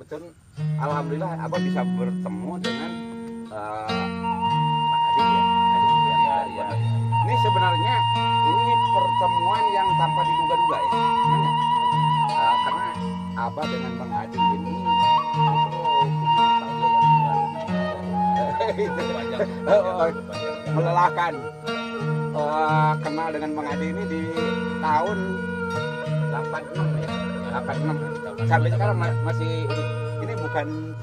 kebetulan alhamdulillah Abah bisa bertemu dengan Pak Adi ya. Iya. Ini sebenarnya ini pertemuan yang tanpa diduga-duga ya. Karena Abah dengan Bang Adi ini itu melelahkan. Kenal dengan Bang Adi ini di tahun 86 ya. 86 sampai sekarang masih ini bukan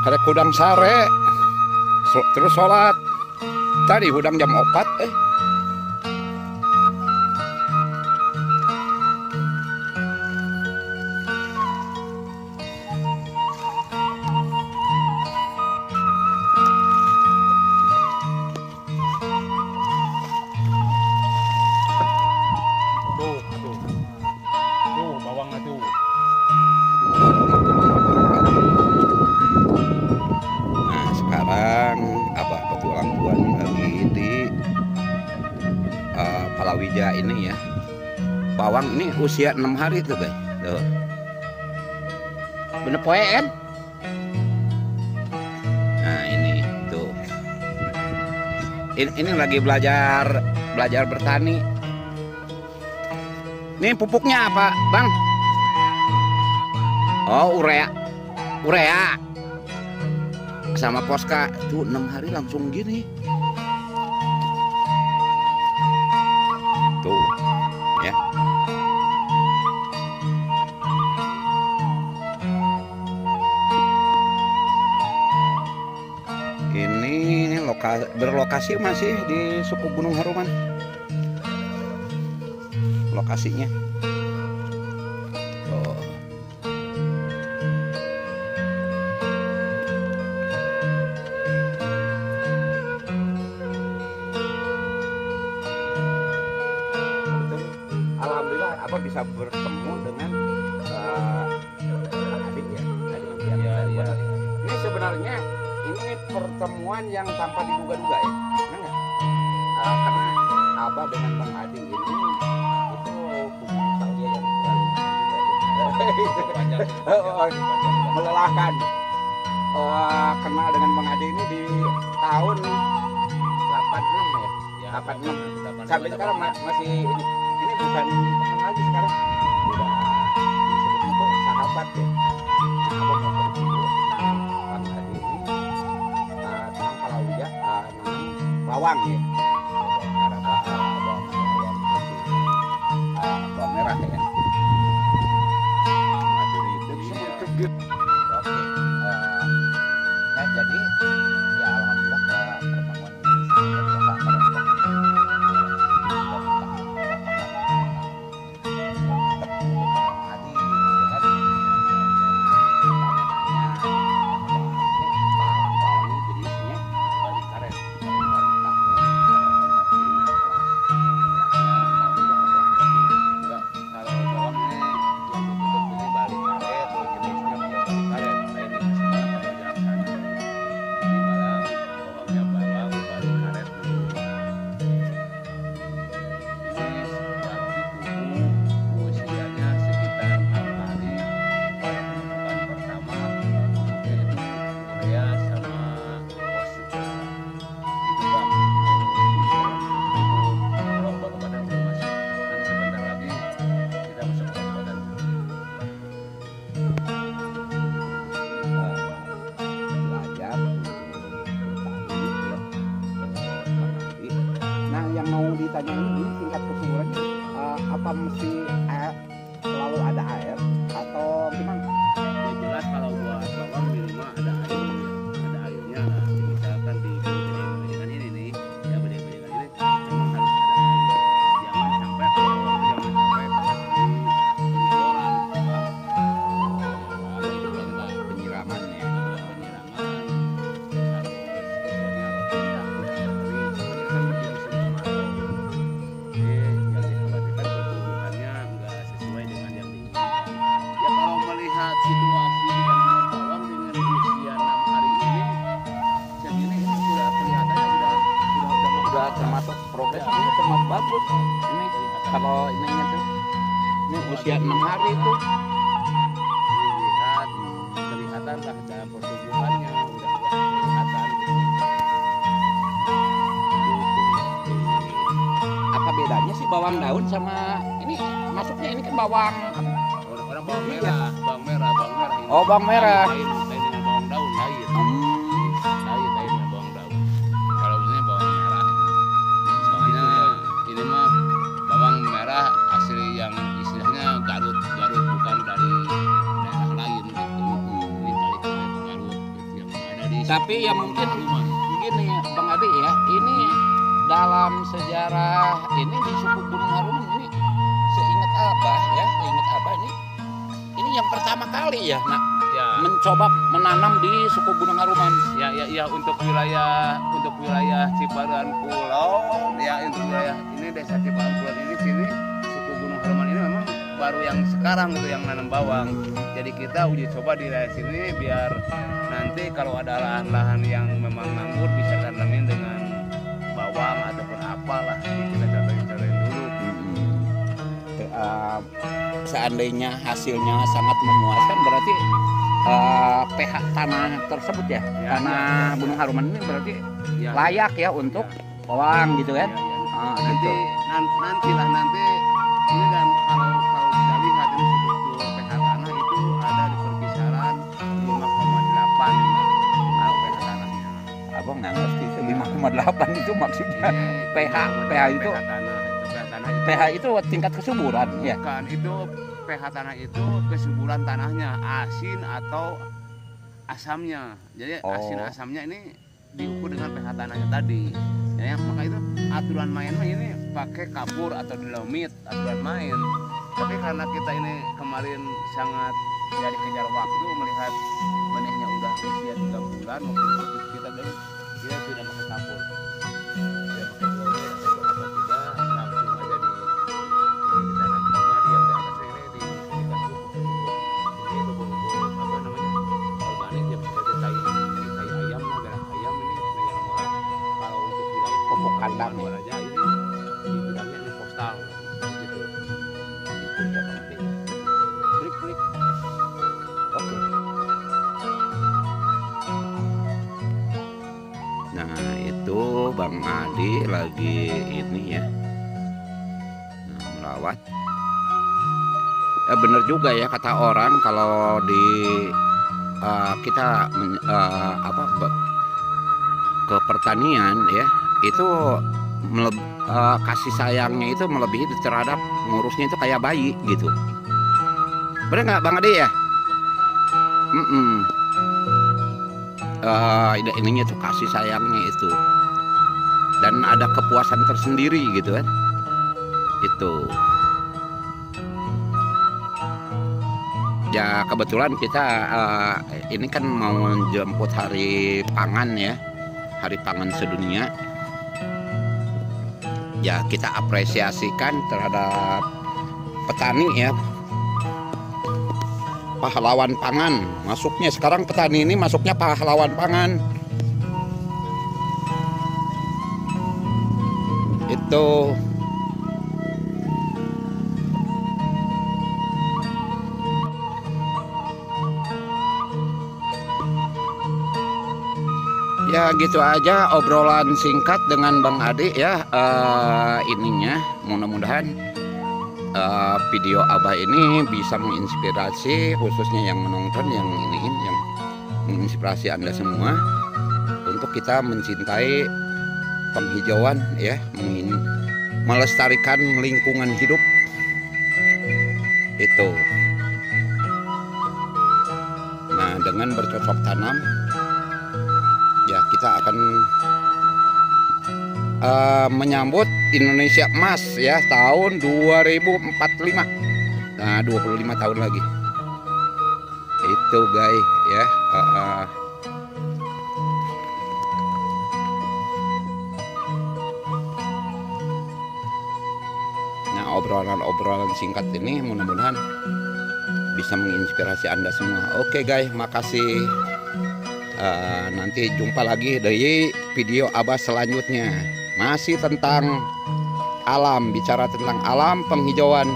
ada kudang sare terus sholat tadi hudang jam 4 tuh bawangnya tuh. Nah sekarang apa petualang gua nih lagi di Palawija ini ya. Bawang ini usia 6 hari tuh guys. Tuh. Bener poe kan? Nah ini tuh. Ini lagi belajar bertani. Ini pupuknya apa, Bang? Oh, urea sama Poska. Tuh 6 hari langsung gini. Tuh, ya. Ini berlokasi masih di suku Gunung Haruman. Lokasinya. Oh. alhamdulillah Abah bisa bertemu dengan Pak Adi ya. Iya. Ini sebenarnya ini pertemuan yang tanpa diduga-duga ya. Karena Abah dengan Bang Adi ini melelahkan. Kenal dengan Bang Adi ini di tahun 86 ya. 86 sampai sekarang masih ini bukan teman lagi sekarang udah disebut itu sahabat ya. Abang mau pergi Bang Adi ini tentang Palawija bawang ya. Bawang merah ya. Oke, nah jadi ya alhamdulillah pertemuan ini ditanyain ini tingkat kesuburannya apa mesti selalu ada air atau gimana? Ya jelas kalau buat bawang minimal ada airnya. Misalkan di piringan ini nih termasuk progresnya ini termasuk bagus. Ini kalau ininya tuh, ini usia 6 hari tuh. Dilihat, kelihatan lah dalam pertumbuhannya udah kelihatan. Apa bedanya sih bawang daun sama ini? Masuknya ini kan bawang. Orang-orang bawang merah ini. Oh, bawang merah. Lain dengan bawang daun, lain. Lain dengan bawang daun. Kalau misalnya bawang merah, soalnya ini mah bawang merah asli yang istilahnya Garut bukan dari daerah lain gitu. Ini balik ke Garut gitu, yang ada di. Tapi ya mungkin rumah. begini Bang Adi ya, ini dalam sejarah ini di suku Gunung Haruman ini seingat Abah ini yang pertama kali ya Ya, mencoba menanam di suku Gunung Haruman. ya untuk wilayah Ciparuan Kulon, ya untuk wilayah ini desa Ciparuan Kulon ini sini suku Gunung Haruman ini memang baru yang sekarang itu yang nanam bawang. Jadi kita uji coba di daerah sini biar nanti kalau ada lahan-lahan yang memang nganggur bisa tanamin dengan bawang ataupun apalah, kita contohin dulu. Seandainya hasilnya sangat memuaskan berarti pH tanah tersebut ya, tanah Gunung Haruman ini berarti Ya, layak ya untuk bawang gitu kan. nanti nanti ini kan kalau kita lihat ini struktur pH tanah itu ada di perkisaran 5,8 kalau pH tanahnya. Abang nggak ngerti itu 5,8 itu maksudnya pH itu pH itu tingkat kesuburan ya. Bukan, itu pH tanah itu kesuburan tanahnya, asin atau asamnya. Jadi asin asamnya ini diukur dengan pH tanahnya tadi. Ya, maka itu aturan main ini pakai kapur atau dilomit aturan main. Tapi karena kita ini kemarin sangat ya dikejar waktu melihat benihnya udah usia 3 bulan, waktu itu kita tidak pakai kapur. Tidak pakai dilomit atau apa tidak, langsung aja ditanam cuma di yang di atasnya ini dikasih ini bubuk apa namanya organik ya, seperti tai ayam lah, darah ayam ini yang malah kalau untuk wilayah Pupuk kandang ya. aja ini dibilangnya ini postal gitu. Itu ya penting. Klik. Oke. Nah itu Bang Adi lagi ini ya, merawat. Ya bener juga ya kata orang kalau di kita ke pertanian ya itu kasih sayangnya itu melebihi terhadap ngurusnya itu kayak bayi gitu. Bener nggak Bang Adi ya? Ininya tuh kasih sayangnya itu dan ada kepuasan tersendiri gitu kan. Itu ya kebetulan kita ini kan mau menjemput hari pangan ya, hari pangan sedunia. Ya kita apresiasikan terhadap petani ya, pahlawan pangan masuknya sekarang, petani ini masuknya pahlawan pangan itu. Ya gitu aja obrolan singkat dengan Bang Adi ya, ininya mudah-mudahan video Abah ini bisa menginspirasi khususnya yang menonton, yang menginspirasi Anda semua untuk kita mencintai penghijauan ya, melestarikan lingkungan hidup itu. Nah dengan bercocok tanam ya kita akan menyambut Indonesia Emas ya tahun 2045. Nah 25 tahun lagi itu guys ya. Nah obrolan singkat ini mudah-mudahan bisa menginspirasi Anda semua. Oke guys, makasih. Nanti jumpa lagi dari video Abah selanjutnya. Masih tentang alam, bicara tentang alam, penghijauan.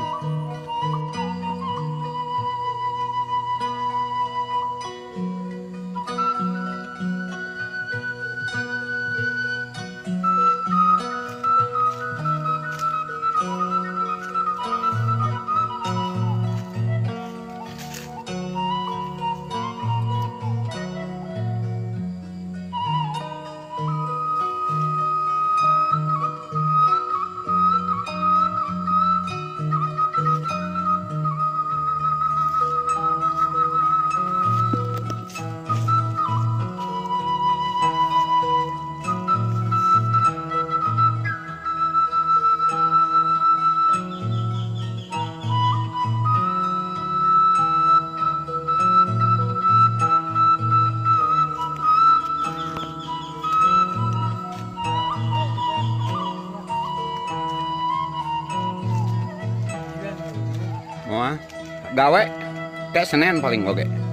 Gawe kayak Senin paling oke.